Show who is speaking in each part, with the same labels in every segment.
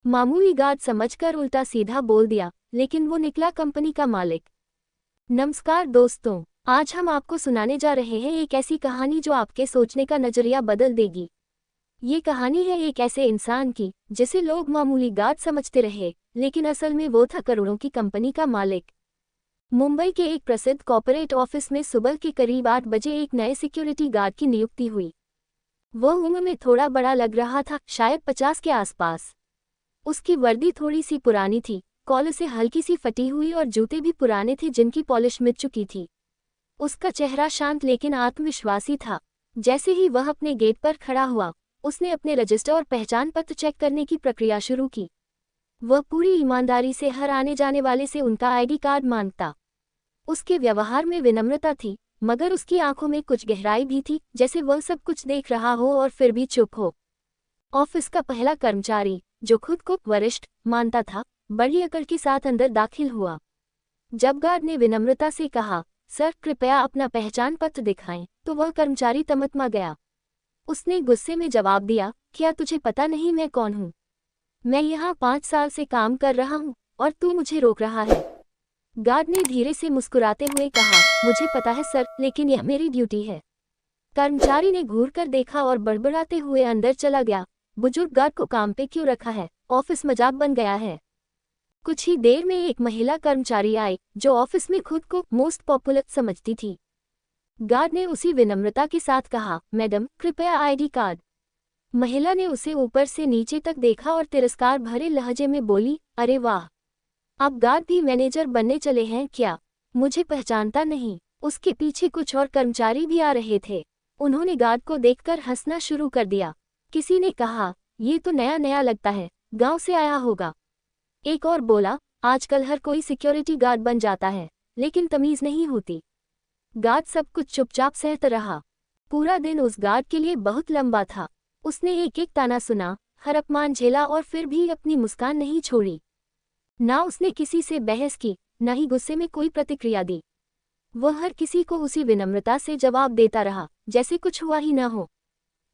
Speaker 1: मामूली गार्ड समझकर उल्टा सीधा बोल दिया, लेकिन वो निकला कंपनी का मालिक। नमस्कार दोस्तों, आज हम आपको सुनाने जा रहे हैं एक ऐसी कहानी जो आपके सोचने का नजरिया बदल देगी। ये कहानी है एक ऐसे इंसान की जिसे लोग मामूली गार्ड समझते रहे, लेकिन असल में वो था करोड़ों की कंपनी का मालिक। मुंबई के एक प्रसिद्ध कॉर्पोरेट ऑफिस में सुबह के करीब 8 बजे एक नए सिक्योरिटी गार्ड की नियुक्ति हुई। वो उम्र में थोड़ा बड़ा लग रहा था, शायद 50 के आसपास। उसकी वर्दी थोड़ी सी पुरानी थी, कॉलर से हल्की सी फटी हुई और जूते भी पुराने थे जिनकी पॉलिश मिट चुकी थी। उसका चेहरा शांत लेकिन आत्मविश्वासी था। जैसे ही वह अपने गेट पर खड़ा हुआ, उसने अपने रजिस्टर और पहचान पत्र चेक करने की प्रक्रिया शुरू की। वह पूरी ईमानदारी से हर आने जाने वाले से उनका आईडी कार्ड मांगता। उसके व्यवहार में विनम्रता थी, मगर उसकी आंखों में कुछ गहराई भी थी, जैसे वह सब कुछ देख रहा हो और फिर भी चुप हो। ऑफिस का पहला कर्मचारी, जो खुद को वरिष्ठ मानता था, बड़ी अकड़ के साथ अंदर दाखिल हुआ। जब गार्ड ने विनम्रता से कहा, सर कृपया अपना पहचान पत्र दिखाएं, तो वह कर्मचारी तमतमा गया। उसने गुस्से में जवाब दिया, क्या तुझे पता नहीं मैं कौन हूँ? मैं यहाँ 5 साल से काम कर रहा हूँ और तू मुझे रोक रहा है। गार्ड ने धीरे से मुस्कुराते हुए कहा, मुझे पता है सर, लेकिन यह मेरी ड्यूटी है। कर्मचारी ने घूर कर देखा और बड़बड़ाते हुए अंदर चला गया, बुजुर्ग गार्ड को काम पे क्यों रखा है? ऑफिस मजाक बन गया है। कुछ ही देर में एक महिला कर्मचारी आई, जो ऑफिस में खुद को मोस्ट पॉपुलर समझती थी। गार्ड ने उसी विनम्रता के साथ कहा, मैडम कृपया आईडी कार्ड। महिला ने उसे ऊपर से नीचे तक देखा और तिरस्कार भरे लहजे में बोली, अरे वाह, आप गार्ड भी मैनेजर बनने चले हैं क्या? मुझे पहचानता नहीं। उसके पीछे कुछ और कर्मचारी भी आ रहे थे। उन्होंने गार्ड को देखकर हंसना शुरू कर दिया। किसी ने कहा, ये तो नया नया लगता है, गांव से आया होगा। एक और बोला, आजकल हर कोई सिक्योरिटी गार्ड बन जाता है, लेकिन तमीज नहीं होती। गार्ड सब कुछ चुपचाप सहता रहा। पूरा दिन उस गार्ड के लिए बहुत लंबा था। उसने एक एक ताना सुना, हर अपमान झेला और फिर भी अपनी मुस्कान नहीं छोड़ी। ना उसने किसी से बहस की, न ही गुस्से में कोई प्रतिक्रिया दी। वह हर किसी को उसी विनम्रता से जवाब देता रहा, जैसे कुछ हुआ ही न हो।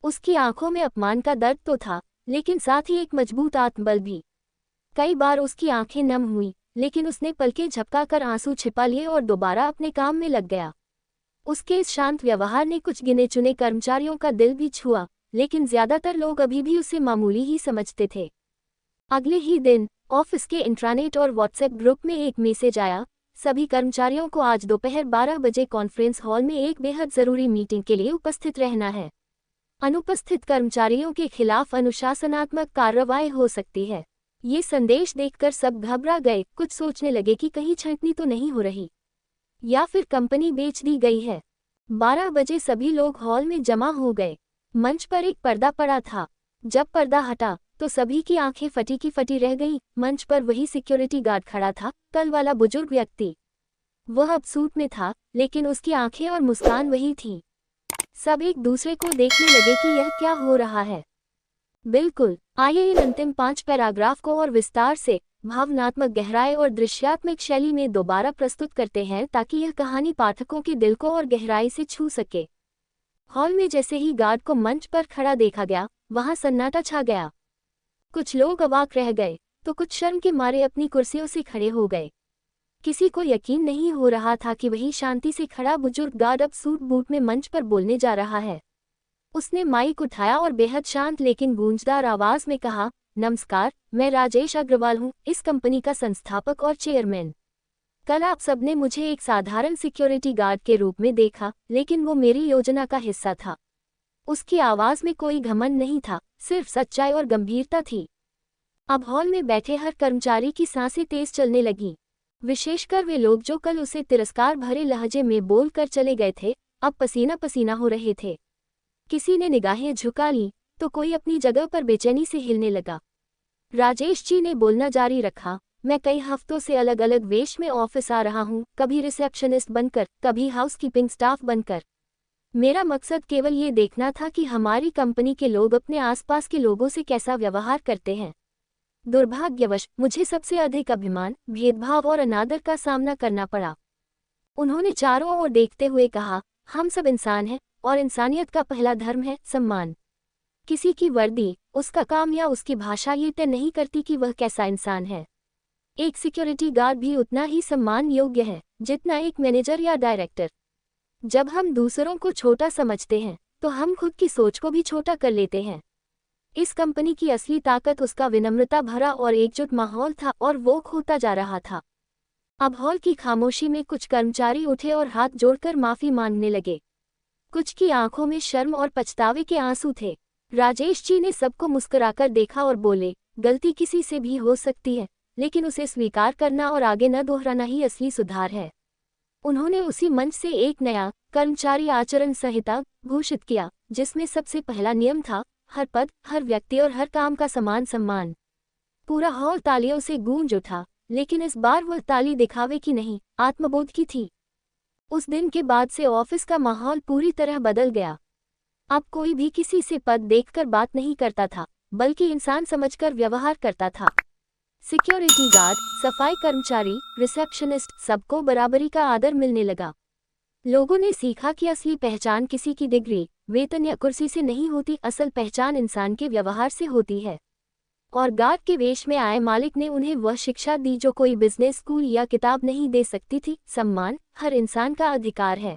Speaker 1: उसकी आंखों में अपमान का दर्द तो था, लेकिन साथ ही एक मजबूत आत्मबल भी। कई बार उसकी आंखें नम हुई, लेकिन उसने पलकें झपकाकर आंसू छिपा लिए और दोबारा अपने काम में लग गया। उसके इस शांत व्यवहार ने कुछ गिने चुने कर्मचारियों का दिल भी छुआ, लेकिन ज्यादातर लोग अभी भी उसे मामूली ही समझते थे। अगले ही दिन ऑफिस के इंट्रानेट और व्हाट्सएप ग्रुप में एक मैसेज आया, सभी कर्मचारियों को आज दोपहर 12 बजे कॉन्फ्रेंस हॉल में एक बेहद जरूरी मीटिंग के लिए उपस्थित रहना है। अनुपस्थित कर्मचारियों के खिलाफ अनुशासनात्मक कार्रवाई हो सकती है। ये संदेश देखकर सब घबरा गए, कुछ सोचने लगे कि कहीं छंटनी तो नहीं हो रही, या फिर कंपनी बेच दी गई है। 12 बजे सभी लोग हॉल में जमा हो गए। मंच पर एक पर्दा पड़ा था। जब पर्दा हटा तो सभी की आंखें फटी की फटी रह गईं। मंच पर वही सिक्योरिटी गार्ड खड़ा था, कल वाला बुजुर्ग व्यक्ति। वह अब सूट में था, लेकिन उसकी आंखें और मुस्कान वही थी। सब एक दूसरे को देखने लगे कि यह क्या हो रहा है। बिल्कुल, आइए इन अंतिम 5 पैराग्राफ को और विस्तार से, भावनात्मक गहराई और दृश्यात्मक शैली में दोबारा प्रस्तुत करते हैं, ताकि यह कहानी पाठकों के दिल को और गहराई से छू सके। हॉल में जैसे ही गार्ड को मंच पर खड़ा देखा गया, वहां सन्नाटा छा गया। कुछ लोग अवाक रह गए, तो कुछ शर्म के मारे अपनी कुर्सियों से खड़े हो गए। किसी को यकीन नहीं हो रहा था कि वही शांति से खड़ा बुजुर्ग गार्ड अब सूट बूट में मंच पर बोलने जा रहा है। उसने माइक उठाया और बेहद शांत लेकिन गूंजदार आवाज में कहा, नमस्कार, मैं राजेश अग्रवाल हूँ, इस कंपनी का संस्थापक और चेयरमैन। कल आप सबने मुझे एक साधारण सिक्योरिटी गार्ड के रूप में देखा, लेकिन वो मेरी योजना का हिस्सा था। उसकी आवाज में कोई घमंड नहीं था, सिर्फ सच्चाई और गंभीरता थी। अब हॉल में बैठे हर कर्मचारी की सांसें तेज चलने लगीं। विशेषकर वे लोग जो कल उसे तिरस्कार भरे लहजे में बोल कर चले गए थे, अब पसीना पसीना हो रहे थे। किसी ने निगाहें झुका लीं, तो कोई अपनी जगह पर बेचैनी से हिलने लगा। राजेश जी ने बोलना जारी रखा, मैं कई हफ्तों से अलग अलग वेश में ऑफिस आ रहा हूँ, कभी रिसेप्शनिस्ट बनकर, कभी हाउसकीपिंग स्टाफ बनकर। मेरा मकसद केवल ये देखना था कि हमारी कंपनी के लोग अपने आसपास के लोगों से कैसा व्यवहार करते हैं। दुर्भाग्यवश मुझे सबसे अधिक अभिमान, भेदभाव और अनादर का सामना करना पड़ा। उन्होंने चारों ओर देखते हुए कहा, हम सब इंसान हैं और इंसानियत का पहला धर्म है सम्मान। किसी की वर्दी, उसका काम या उसकी भाषा ये तय नहीं करती कि वह कैसा इंसान है। एक सिक्योरिटी गार्ड भी उतना ही सम्मान योग्य है जितना एक मैनेजर या डायरेक्टर। जब हम दूसरों को छोटा समझते हैं तो हम खुद की सोच को भी छोटा कर लेते हैं। इस कंपनी की असली ताकत उसका विनम्रता भरा और एकजुट माहौल था, और वो खोता जा रहा था। अब हॉल की खामोशी में कुछ कर्मचारी उठे और हाथ जोड़कर माफी मांगने लगे। कुछ की आंखों में शर्म और पछतावे के आंसू थे। राजेश जी ने सबको मुस्कुराकर देखा और बोले, गलती किसी से भी हो सकती है, लेकिन उसे स्वीकार करना और आगे न दोहराना ही असली सुधार है। उन्होंने उसी मंच से एक नया कर्मचारी आचरण संहिता घोषित किया, जिसमें सबसे पहला नियम था, हर पद, हर व्यक्ति और हर काम का समान सम्मान। पूरा हॉल तालियों से गूंज उठा, लेकिन इस बार वह ताली दिखावे की नहीं, आत्मबोध की थी। उस दिन के बाद से ऑफिस का माहौल पूरी तरह बदल गया। अब कोई भी किसी से पद देखकर बात नहीं करता था, बल्कि इंसान समझकर व्यवहार करता था। सिक्योरिटी गार्ड, सफाई कर्मचारी, रिसेप्शनिस्ट, सबको बराबरी का आदर मिलने लगा। लोगों ने सीखा कि असली पहचान किसी की डिग्री, वेतन या कुर्सी से नहीं होती, असल पहचान इंसान के व्यवहार से होती है। और गार्ड के वेश में आए मालिक ने उन्हें वह शिक्षा दी जो कोई बिजनेस स्कूल या किताब नहीं दे सकती थी। सम्मान हर इंसान का अधिकार है।